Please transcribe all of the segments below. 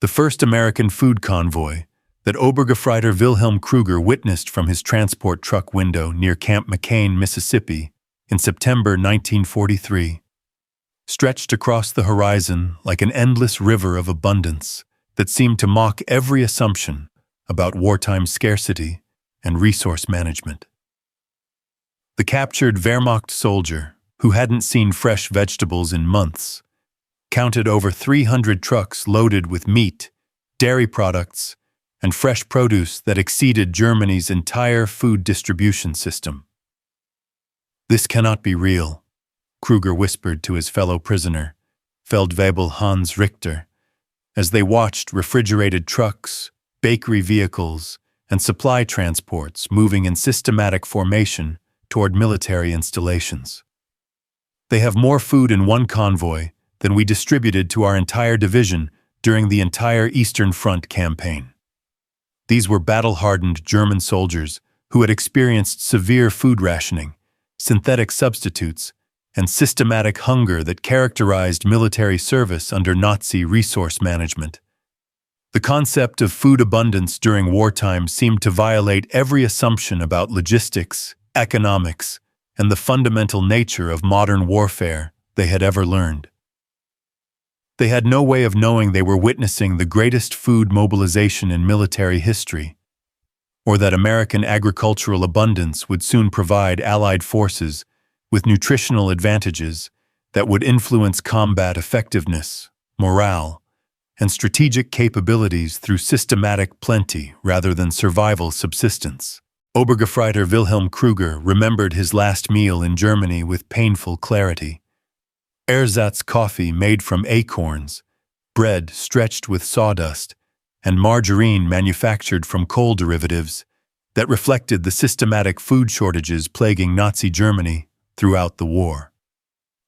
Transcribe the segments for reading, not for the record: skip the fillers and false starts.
the first American food convoy that Obergefreiter Wilhelm Kruger witnessed from his transport truck window near Camp McCain, Mississippi, in September 1943, stretched across the horizon like an endless river of abundance that seemed to mock every assumption about wartime scarcity and resource management. The captured Wehrmacht soldier, who hadn't seen fresh vegetables in months, counted over 300 trucks loaded with meat, dairy products, and fresh produce that exceeded Germany's entire food distribution system. "This cannot be real," Kruger whispered to his fellow prisoner, Feldwebel Hans Richter, as they watched refrigerated trucks, bakery vehicles, and supply transports moving in systematic formation toward military installations. "They have more food in one convoy than we distributed to our entire division during the entire Eastern Front campaign." These were battle-hardened German soldiers who had experienced severe food rationing, synthetic substitutes, and systematic hunger that characterized military service under Nazi resource management. The concept of food abundance during wartime seemed to violate every assumption about logistics, economics, and the fundamental nature of modern warfare they had ever learned. They had no way of knowing they were witnessing the greatest food mobilization in military history, or that American agricultural abundance would soon provide Allied forces with nutritional advantages that would influence combat effectiveness, morale, and strategic capabilities through systematic plenty rather than survival subsistence. Obergefreiter Wilhelm Kruger remembered his last meal in Germany with painful clarity. Ersatz coffee made from acorns, bread stretched with sawdust, and margarine manufactured from coal derivatives that reflected the systematic food shortages plaguing Nazi Germany throughout the war.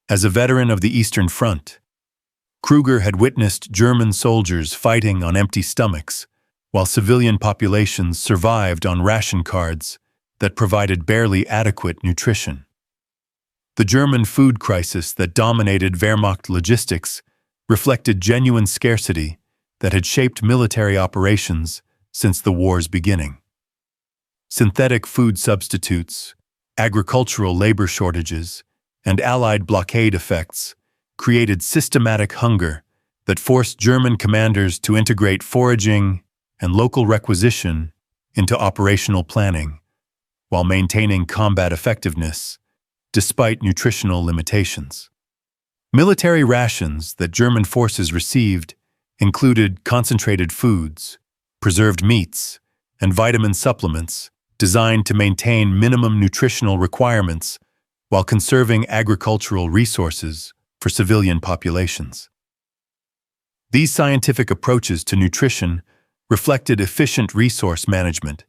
As a veteran of the Eastern Front, Kruger had witnessed German soldiers fighting on empty stomachs, while civilian populations survived on ration cards that provided barely adequate nutrition. The German food crisis that dominated Wehrmacht logistics reflected genuine scarcity that had shaped military operations since the war's beginning. Synthetic food substitutes, agricultural labor shortages, and Allied blockade effects created systematic hunger that forced German commanders to integrate foraging and local requisition into operational planning, while maintaining combat effectiveness despite nutritional limitations. Military rations that German forces received included concentrated foods, preserved meats, and vitamin supplements designed to maintain minimum nutritional requirements while conserving agricultural resources for civilian populations. These scientific approaches to nutrition reflected efficient resource management,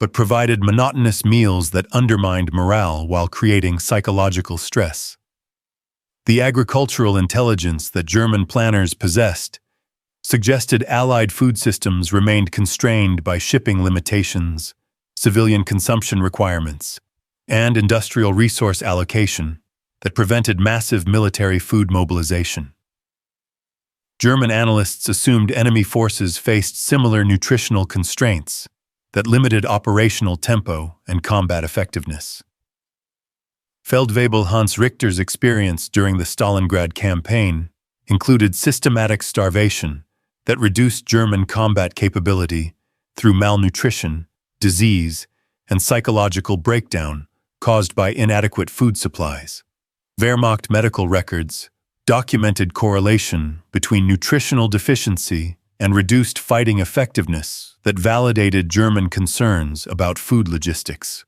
but provided monotonous meals that undermined morale while creating psychological stress. The agricultural intelligence that German planners possessed suggested Allied food systems remained constrained by shipping limitations, civilian consumption requirements, and industrial resource allocation that prevented massive military food mobilization. German analysts assumed enemy forces faced similar nutritional constraints that limited operational tempo and combat effectiveness. Feldwebel Hans Richter's experience during the Stalingrad campaign included systematic starvation that reduced German combat capability through malnutrition, disease, and psychological breakdown caused by inadequate food supplies. Wehrmacht medical records documented correlation between nutritional deficiency and reduced fighting effectiveness that validated German concerns about food logistics.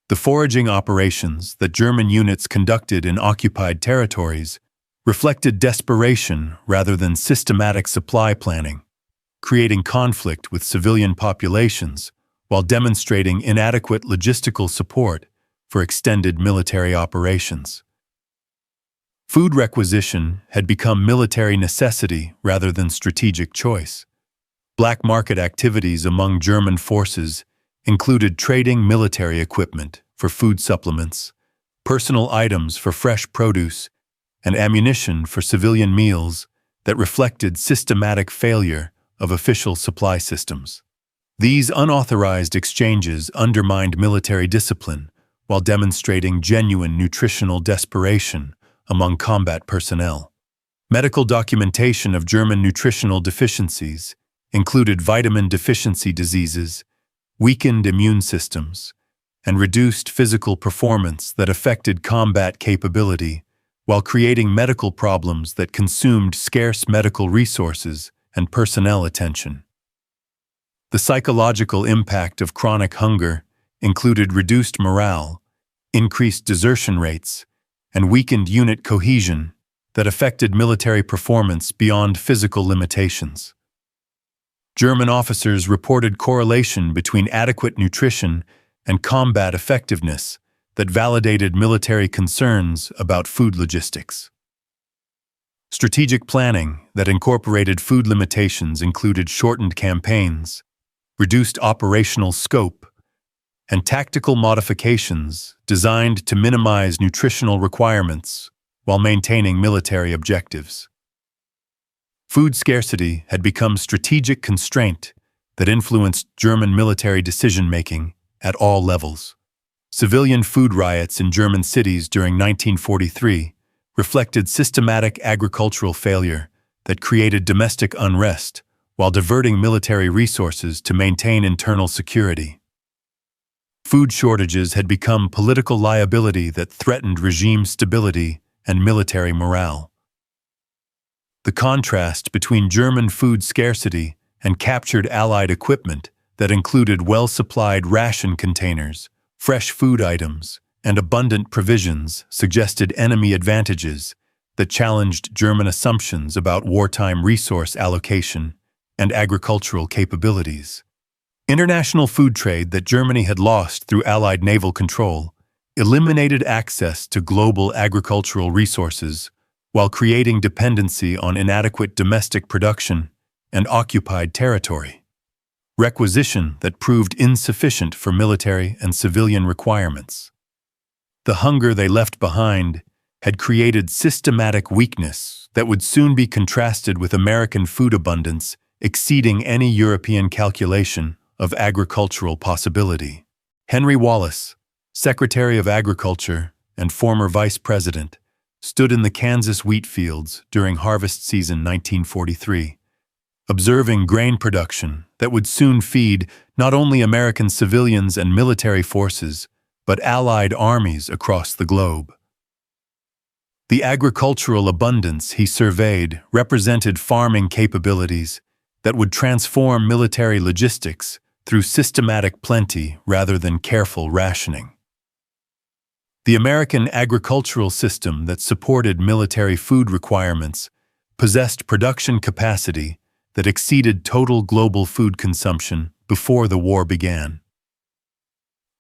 The foraging operations that German units conducted in occupied territories reflected desperation rather than systematic supply planning, creating conflict with civilian populations while demonstrating inadequate logistical support for extended military operations. Food requisition had become military necessity rather than strategic choice. Black market activities among German forces included trading military equipment for food supplements, personal items for fresh produce, and ammunition for civilian meals that reflected systematic failure of official supply systems. These unauthorized exchanges undermined military discipline while demonstrating genuine nutritional desperation among combat personnel. Medical documentation of German nutritional deficiencies included vitamin deficiency diseases, weakened immune systems, and reduced physical performance that affected combat capability while creating medical problems that consumed scarce medical resources and personnel attention. The psychological impact of chronic hunger included reduced morale, increased desertion rates, and weakened unit cohesion that affected military performance beyond physical limitations. German officers reported correlation between adequate nutrition and combat effectiveness that validated military concerns about food logistics. Strategic planning that incorporated food limitations included shortened campaigns, reduced operational scope, and tactical modifications designed to minimize nutritional requirements while maintaining military objectives. Food scarcity had become strategic constraint that influenced German military decision-making at all levels. Civilian food riots in German cities during 1943 reflected systematic agricultural failure that created domestic unrest while diverting military resources to maintain internal security. Food shortages had become political liability that threatened regime stability and military morale. The contrast between German food scarcity and captured Allied equipment that included well-supplied ration containers, fresh food items, and abundant provisions suggested enemy advantages that challenged German assumptions about wartime resource allocation and agricultural capabilities. International food trade that Germany had lost through Allied naval control eliminated access to global agricultural resources while creating dependency on inadequate domestic production and occupied territory. Requisition that proved insufficient for military and civilian requirements. The hunger they left behind had created systematic weakness that would soon be contrasted with American food abundance exceeding any European calculation of agricultural possibility. Henry Wallace, Secretary of Agriculture and former Vice President, stood in the Kansas wheat fields during harvest season 1943, observing grain production that would soon feed not only American civilians and military forces, but Allied armies across the globe. The agricultural abundance he surveyed represented farming capabilities that would transform military logistics through systematic plenty rather than careful rationing. The American agricultural system that supported military food requirements possessed production capacity that exceeded total global food consumption before the war began.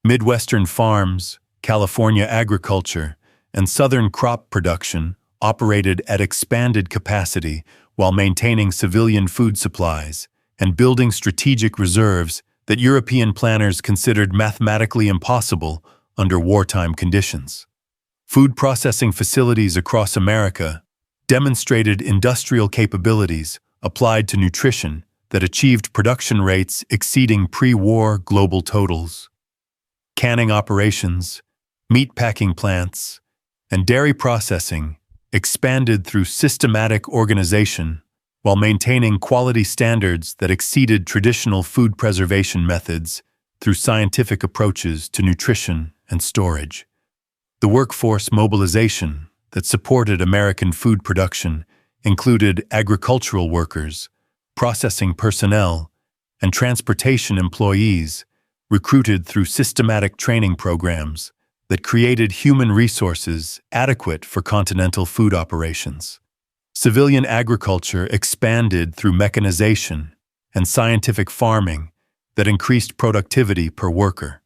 Midwestern farms, California agriculture, and Southern crop production operated at expanded capacity while maintaining civilian food supplies and building strategic reserves that European planners considered mathematically impossible under wartime conditions. Food processing facilities across America demonstrated industrial capabilities applied to nutrition that achieved production rates exceeding pre-war global totals. Canning operations, meat packing plants, and dairy processing expanded through systematic organization while maintaining quality standards that exceeded traditional food preservation methods through scientific approaches to nutrition and storage. The workforce mobilization that supported American food production included agricultural workers, processing personnel, and transportation employees recruited through systematic training programs that created human resources adequate for continental food operations. Civilian agriculture expanded through mechanization and scientific farming that increased productivity per worker.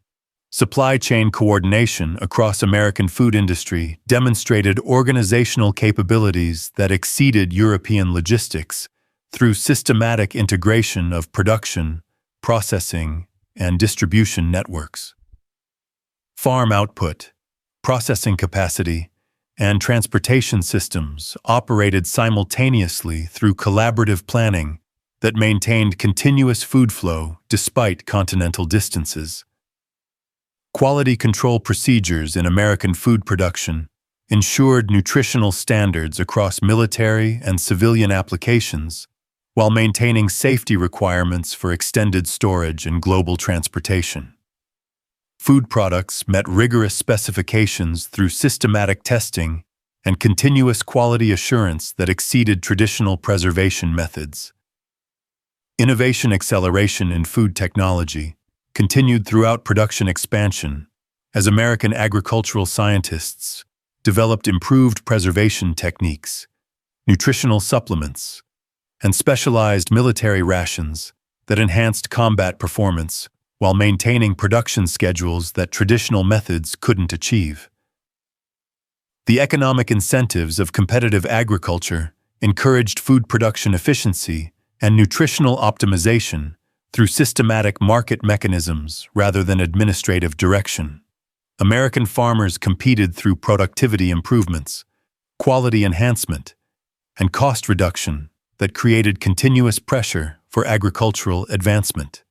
Supply chain coordination across American food industry demonstrated organizational capabilities that exceeded European logistics through systematic integration of production, processing, and distribution networks. Farm output, processing capacity, and transportation systems operated simultaneously through collaborative planning that maintained continuous food flow despite continental distances. Quality control procedures in American food production ensured nutritional standards across military and civilian applications, while maintaining safety requirements for extended storage and global transportation. Food products met rigorous specifications through systematic testing and continuous quality assurance that exceeded traditional preservation methods. Innovation acceleration in food technology continued throughout production expansion as American agricultural scientists developed improved preservation techniques, nutritional supplements, and specialized military rations that enhanced combat performance while maintaining production schedules that traditional methods couldn't achieve. The economic incentives of competitive agriculture encouraged food production efficiency and nutritional optimization through systematic market mechanisms rather than administrative direction. American farmers competed through productivity improvements, quality enhancement, and cost reduction that created continuous pressure for agricultural advancement.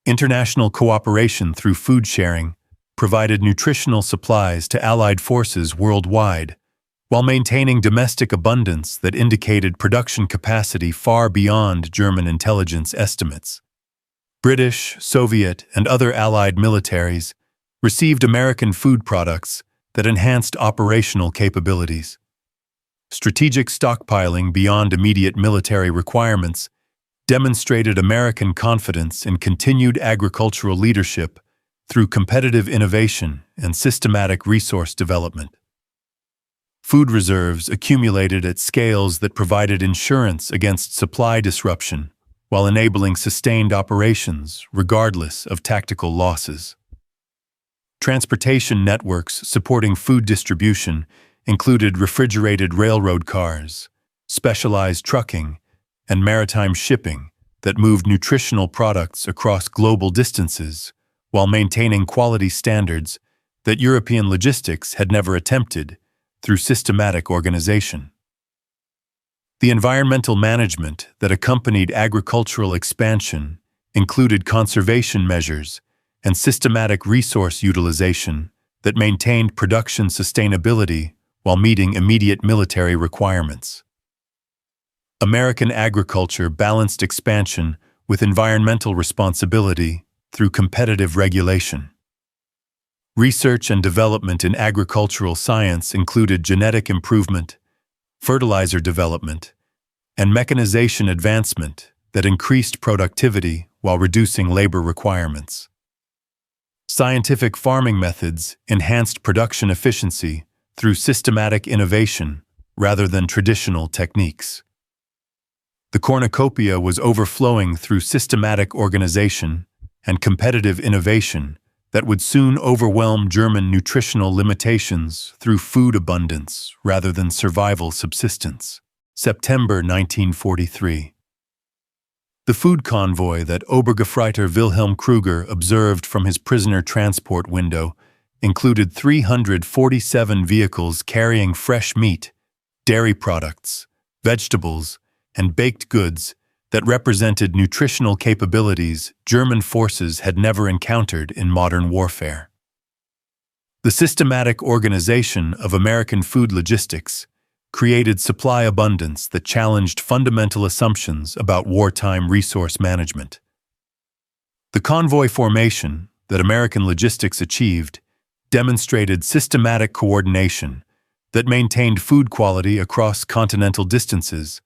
International cooperation through food sharing provided nutritional supplies to allied forces worldwide, while maintaining domestic abundance that indicated production capacity far beyond German intelligence estimates. British, Soviet, and other allied militaries received American food products that enhanced operational capabilities. Strategic stockpiling beyond immediate military requirements demonstrated American confidence in continued agricultural leadership through competitive innovation and systematic resource development. Food reserves accumulated at scales that provided insurance against supply disruption while enabling sustained operations regardless of tactical losses. Transportation networks supporting food distribution included refrigerated railroad cars, specialized trucking, and maritime shipping that moved nutritional products across global distances while maintaining quality standards that European logistics had never attempted through systematic organization. The environmental management that accompanied agricultural expansion included conservation measures and systematic resource utilization that maintained production sustainability while meeting immediate military requirements. American agriculture balanced expansion with environmental responsibility through competitive regulation. Research and development in agricultural science included genetic improvement, fertilizer development, and mechanization advancement that increased productivity while reducing labor requirements. Scientific farming methods enhanced production efficiency through systematic innovation rather than traditional techniques. The cornucopia was overflowing through systematic organization and competitive innovation that would soon overwhelm German nutritional limitations through food abundance rather than survival subsistence. September 1943. The food convoy that Obergefreiter Wilhelm Krüger observed from his prisoner transport window included 347 vehicles carrying fresh meat, dairy products, vegetables, and baked goods that represented nutritional capabilities German forces had never encountered in modern warfare. The systematic organization of American food logistics created supply abundance that challenged fundamental assumptions about wartime resource management. The convoy formation that American logistics achieved demonstrated systematic coordination that maintained food quality across continental distances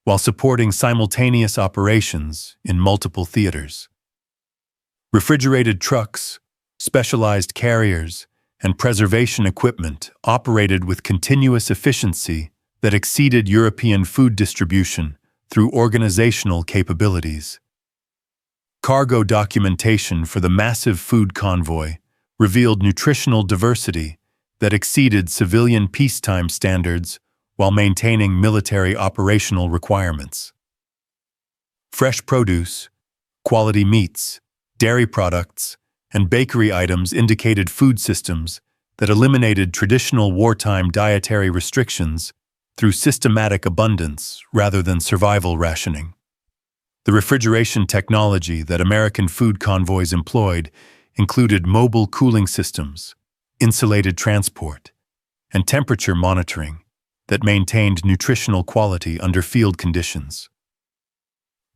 while supporting simultaneous operations in multiple theaters. Refrigerated trucks, specialized carriers, and preservation equipment operated with continuous efficiency that exceeded European food distribution through organizational capabilities. Cargo documentation for the massive food convoy revealed nutritional diversity that exceeded civilian peacetime standards while maintaining military operational requirements. Fresh produce, quality meats, dairy products, and bakery items indicated food systems that eliminated traditional wartime dietary restrictions through systematic abundance rather than survival rationing. The refrigeration technology that American food convoys employed included mobile cooling systems, insulated transport, and temperature monitoring that maintained nutritional quality under field conditions.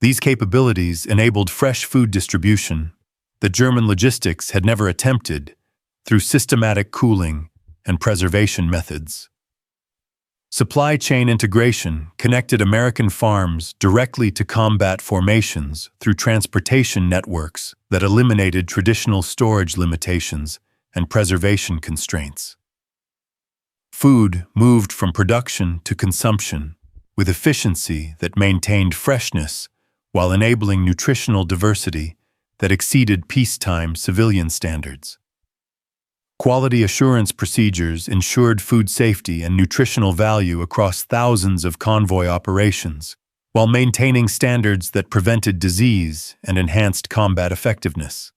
These capabilities enabled fresh food distribution that German logistics had never attempted through systematic cooling and preservation methods. Supply chain integration connected American farms directly to combat formations through transportation networks that eliminated traditional storage limitations and preservation constraints. Food moved from production to consumption with efficiency that maintained freshness while enabling nutritional diversity that exceeded peacetime civilian standards. Quality assurance procedures ensured food safety and nutritional value across thousands of convoy operations, while maintaining standards that prevented disease and enhanced combat effectiveness.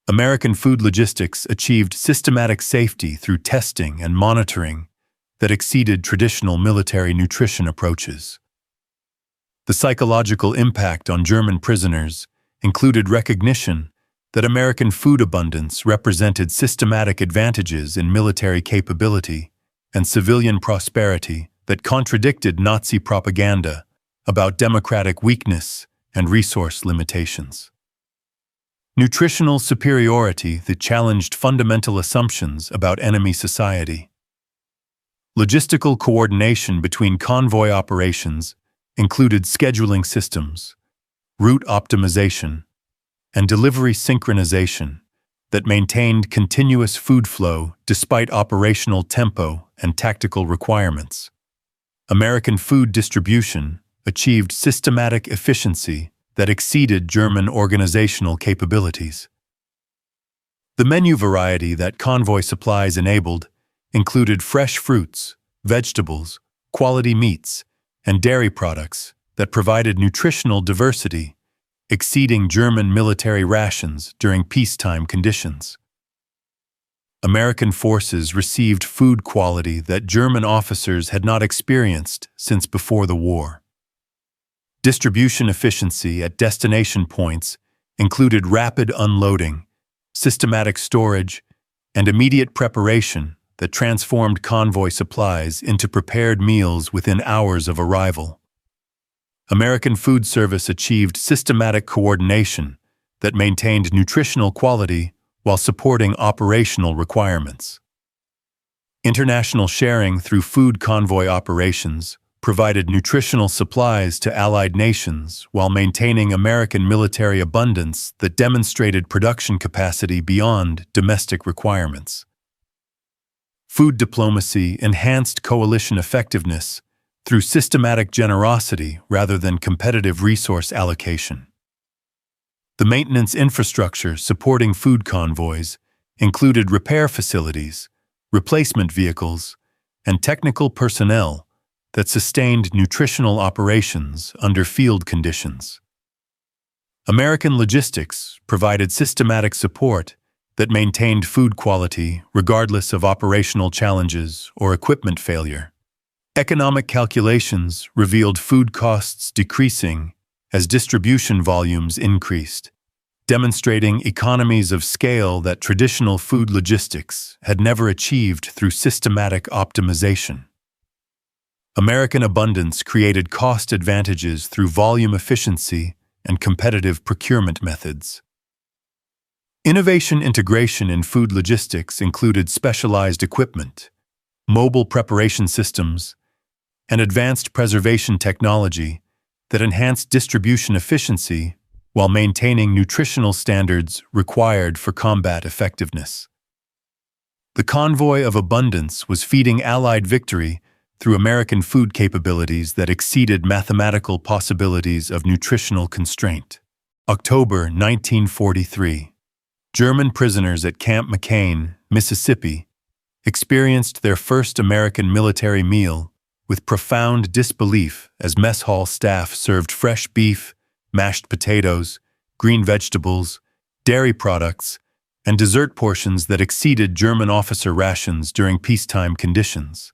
American food logistics achieved systematic safety through testing and monitoring that exceeded traditional military nutrition approaches. The psychological impact on German prisoners included recognition that American food abundance represented systematic advantages in military capability and civilian prosperity that contradicted Nazi propaganda about democratic weakness and resource limitations. Nutritional superiority that challenged fundamental assumptions about enemy society. Logistical coordination between convoy operations included scheduling systems, route optimization, and delivery synchronization that maintained continuous food flow despite operational tempo and tactical requirements. American food distribution achieved systematic efficiency that exceeded German organizational capabilities. The menu variety that convoy supplies enabled included fresh fruits, vegetables, quality meats, and dairy products that provided nutritional diversity, exceeding German military rations during peacetime conditions. American forces received food quality that German officers had not experienced since before the war. Distribution efficiency at destination points included rapid unloading, systematic storage, and immediate preparation that transformed convoy supplies into prepared meals within hours of arrival. American food service achieved systematic coordination that maintained nutritional quality while supporting operational requirements. International sharing through food convoy operations provided nutritional supplies to allied nations while maintaining American military abundance that demonstrated production capacity beyond domestic requirements. Food diplomacy enhanced coalition effectiveness through systematic generosity rather than competitive resource allocation. The maintenance infrastructure supporting food convoys included repair facilities, replacement vehicles, and technical personnel that sustained nutritional operations under field conditions. American logistics provided systematic support that maintained food quality regardless of operational challenges or equipment failure. Economic calculations revealed food costs decreasing as distribution volumes increased, demonstrating economies of scale that traditional food logistics had never achieved through systematic optimization. American abundance created cost advantages through volume efficiency and competitive procurement methods. Innovation integration in food logistics included specialized equipment, mobile preparation systems, and advanced preservation technology that enhanced distribution efficiency while maintaining nutritional standards required for combat effectiveness. The convoy of abundance was feeding Allied victory through American food capabilities that exceeded mathematical possibilities of nutritional constraint. October 1943. German prisoners at Camp McCain, Mississippi, experienced their first American military meal with profound disbelief as mess hall staff served fresh beef, mashed potatoes, green vegetables, dairy products, and dessert portions that exceeded German officer rations during peacetime conditions.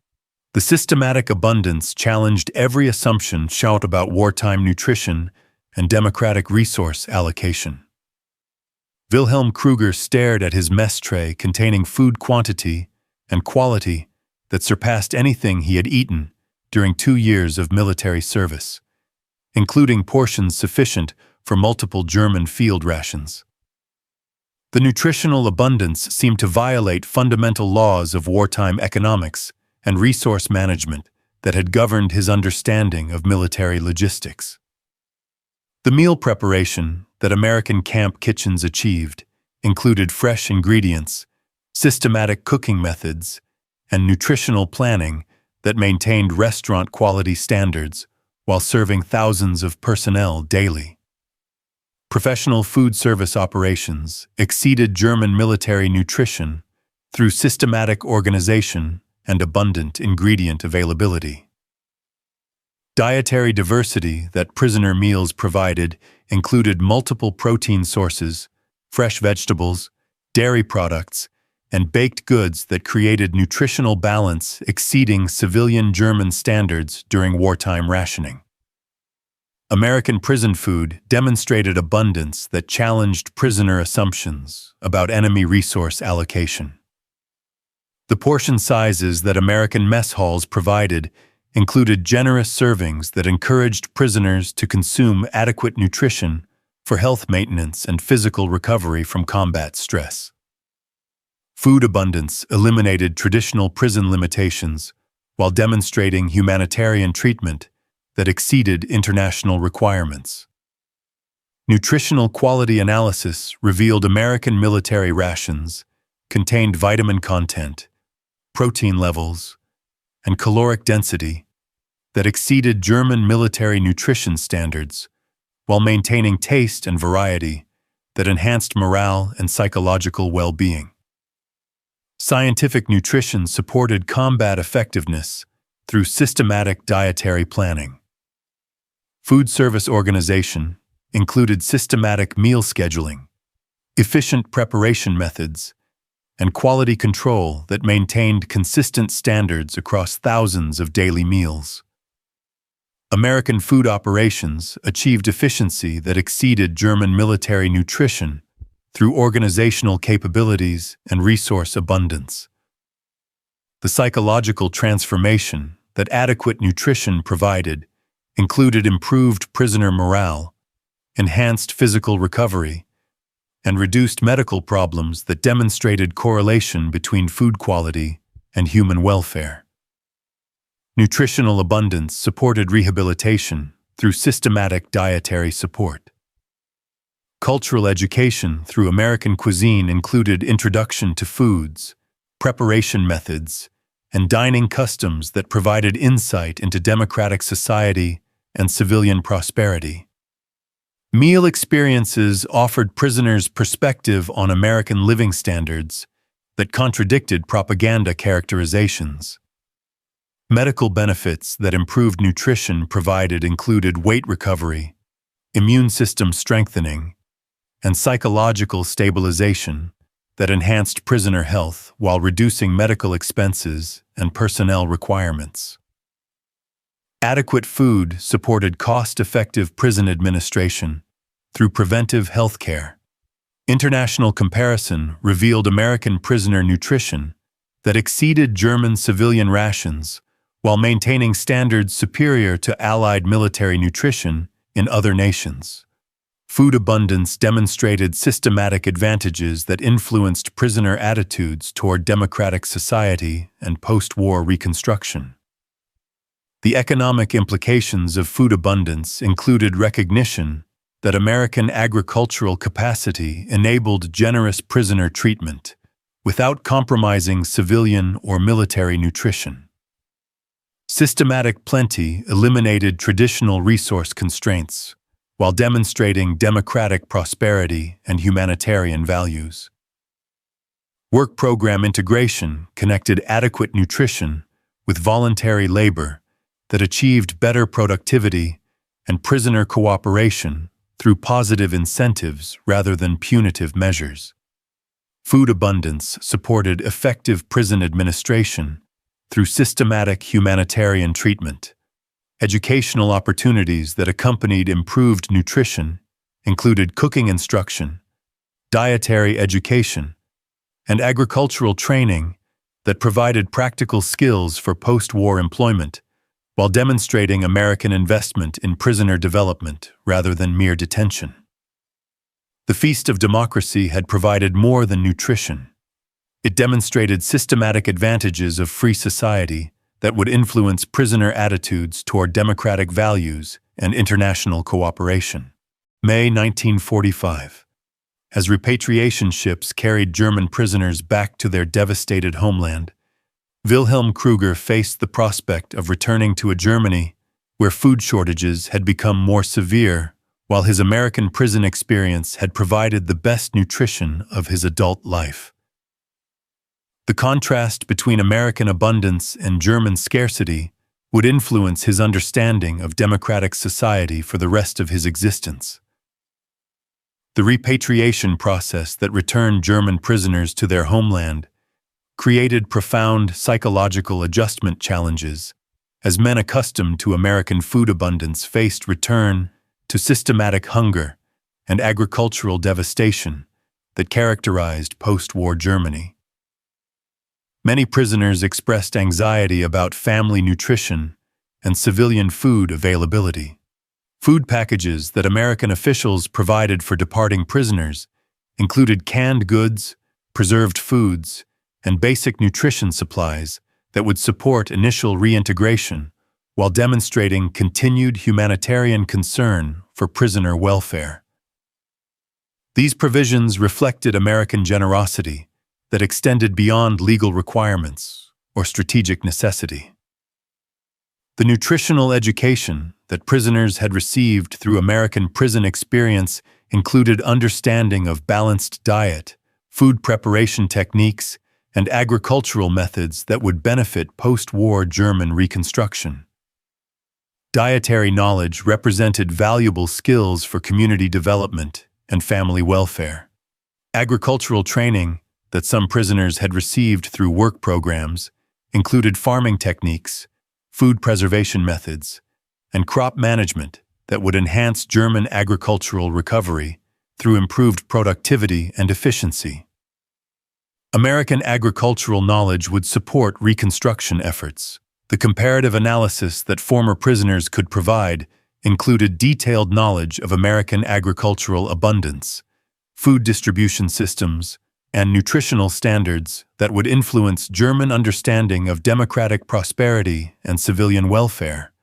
The systematic abundance challenged every assumption shout about wartime nutrition and democratic resource allocation. Wilhelm Kruger stared at his mess tray containing food quantity and quality that surpassed anything he had eaten during 2 years of military service, including portions sufficient for multiple German field rations. The nutritional abundance seemed to violate fundamental laws of wartime economics and resource management that had governed his understanding of military logistics. The meal preparation that American camp kitchens achieved included fresh ingredients, systematic cooking methods, and nutritional planning that maintained restaurant-quality standards while serving thousands of personnel daily. Professional food service operations exceeded German military nutrition through systematic organization and abundant ingredient availability. Dietary diversity that prisoner meals provided included multiple protein sources, fresh vegetables, dairy products, and baked goods that created nutritional balance exceeding civilian German standards during wartime rationing. American prison food demonstrated abundance that challenged prisoner assumptions about enemy resource allocation. The portion sizes that American mess halls provided included generous servings that encouraged prisoners to consume adequate nutrition for health maintenance and physical recovery from combat stress. Food abundance eliminated traditional prison limitations while demonstrating humanitarian treatment that exceeded international requirements. Nutritional quality analysis revealed American military rations contained vitamin content, protein levels, and caloric density that exceeded German military nutrition standards while maintaining taste and variety that enhanced morale and psychological well-being. Scientific nutrition supported combat effectiveness through systematic dietary planning. Food service organization included systematic meal scheduling, efficient preparation methods, and quality control that maintained consistent standards across thousands of daily meals. American food operations achieved efficiency that exceeded German military nutrition through organizational capabilities and resource abundance. The psychological transformation that adequate nutrition provided included improved prisoner morale, enhanced physical recovery, and reduced medical problems that demonstrated correlation between food quality and human welfare. Nutritional abundance supported rehabilitation through systematic dietary support. Cultural education through American cuisine included introduction to foods, preparation methods, and dining customs that provided insight into democratic society and civilian prosperity. Meal experiences offered prisoners perspective on American living standards that contradicted propaganda characterizations. Medical benefits that improved nutrition provided included weight recovery, immune system strengthening, and psychological stabilization that enhanced prisoner health while reducing medical expenses and personnel requirements. Adequate food supported cost-effective prison administration through preventive health care. International comparison revealed American prisoner nutrition that exceeded German civilian rations while maintaining standards superior to Allied military nutrition in other nations. Food abundance demonstrated systematic advantages that influenced prisoner attitudes toward democratic society and post-war reconstruction. The economic implications of food abundance included recognition that American agricultural capacity enabled generous prisoner treatment without compromising civilian or military nutrition. Systematic plenty eliminated traditional resource constraints while demonstrating democratic prosperity and humanitarian values. Work program integration connected adequate nutrition with voluntary labor that achieved better productivity and prisoner cooperation through positive incentives rather than punitive measures. Food abundance supported effective prison administration through systematic humanitarian treatment, Educational opportunities that accompanied improved nutrition included cooking instruction, dietary education, and agricultural training that provided practical skills for post-war employment, while demonstrating American investment in prisoner development rather than mere detention. The Feast of Democracy had provided more than nutrition. It demonstrated systematic advantages of free society that would influence prisoner attitudes toward democratic values and international cooperation. May 1945. As repatriation ships carried German prisoners back to their devastated homeland, Wilhelm Kruger faced the prospect of returning to a Germany where food shortages had become more severe, while his American prison experience had provided the best nutrition of his adult life. The contrast between American abundance and German scarcity would influence his understanding of democratic society for the rest of his existence. The repatriation process that returned German prisoners to their homeland created profound psychological adjustment challenges as men accustomed to American food abundance faced return to systematic hunger and agricultural devastation that characterized post-war Germany. Many prisoners expressed anxiety about family nutrition and civilian food availability. Food packages that American officials provided for departing prisoners included canned goods, preserved foods, and basic nutrition supplies that would support initial reintegration while demonstrating continued humanitarian concern for prisoner welfare. These provisions reflected American generosity that extended beyond legal requirements or strategic necessity. The nutritional education that prisoners had received through American prison experience included understanding of balanced diet, food preparation techniques, and agricultural methods that would benefit post-war German reconstruction. Dietary knowledge represented valuable skills for community development and family welfare. Agricultural training that some prisoners had received through work programs included farming techniques, food preservation methods, and crop management that would enhance German agricultural recovery through improved productivity and efficiency. American agricultural knowledge would support reconstruction efforts. The comparative analysis that former prisoners could provide included detailed knowledge of American agricultural abundance, food distribution systems, and nutritional standards that would influence German understanding of democratic prosperity and civilian welfare.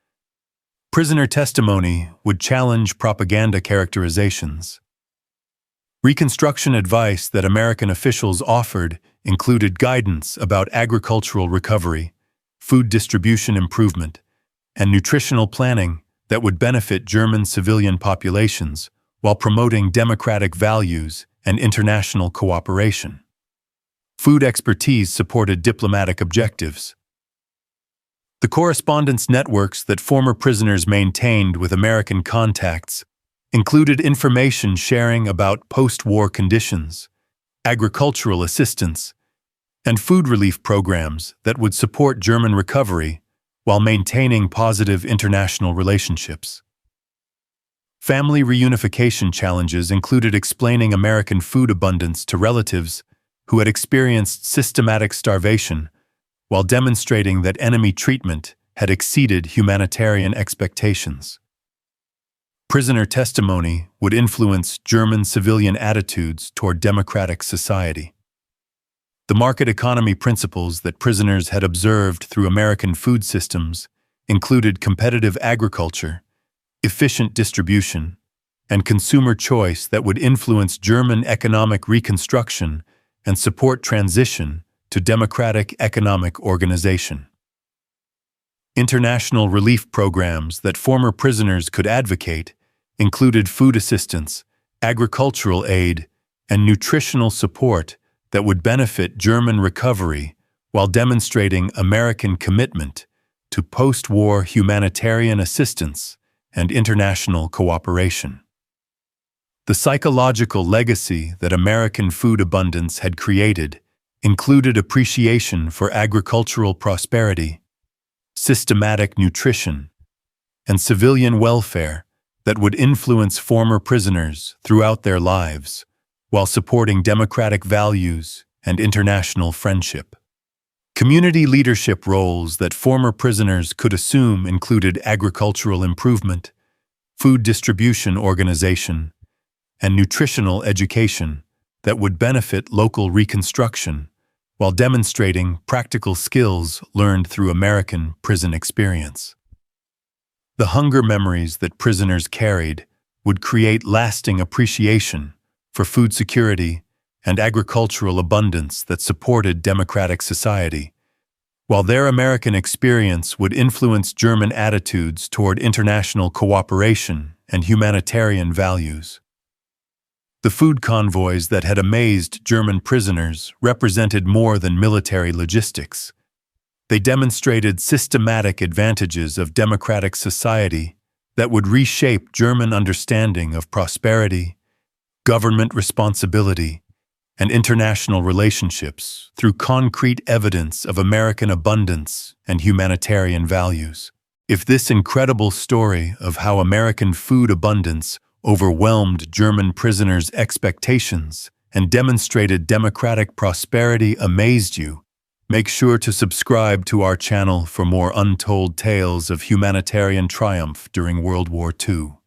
Prisoner testimony would challenge propaganda characterizations. Reconstruction advice that American officials offered included guidance about agricultural recovery, food distribution improvement, and nutritional planning that would benefit German civilian populations while promoting democratic values and international cooperation. Food expertise supported diplomatic objectives. The correspondence networks that former prisoners maintained with American contacts included information sharing about post-war conditions, agricultural assistance, and food relief programs that would support German recovery while maintaining positive international relationships. Family reunification challenges included explaining American food abundance to relatives who had experienced systematic starvation while demonstrating that enemy treatment had exceeded humanitarian expectations. Prisoner testimony would influence German civilian attitudes toward democratic society. The market economy principles that prisoners had observed through American food systems included competitive agriculture, efficient distribution, and consumer choice that would influence German economic reconstruction and support transition to democratic economic organization. International relief programs that former prisoners could advocate included food assistance, agricultural aid, and nutritional support that would benefit German recovery while demonstrating American commitment to post-war humanitarian assistance and international cooperation. The psychological legacy that American food abundance had created included appreciation for agricultural prosperity, systematic nutrition, and civilian welfare that would influence former prisoners throughout their lives, while supporting democratic values and international friendship. Community leadership roles that former prisoners could assume included agricultural improvement, food distribution organization, and nutritional education that would benefit local reconstruction, while demonstrating practical skills learned through American prison experience. The hunger memories that prisoners carried would create lasting appreciation for food security and agricultural abundance that supported democratic society, while their American experience would influence German attitudes toward international cooperation and humanitarian values. The food convoys that had amazed German prisoners represented more than military logistics. They demonstrated systematic advantages of democratic society that would reshape German understanding of prosperity, government responsibility, and international relationships through concrete evidence of American abundance and humanitarian values. If this incredible story of how American food abundance overwhelmed German prisoners' expectations and demonstrated democratic prosperity amazed you, make sure to subscribe to our channel for more untold tales of humanitarian triumph during World War II.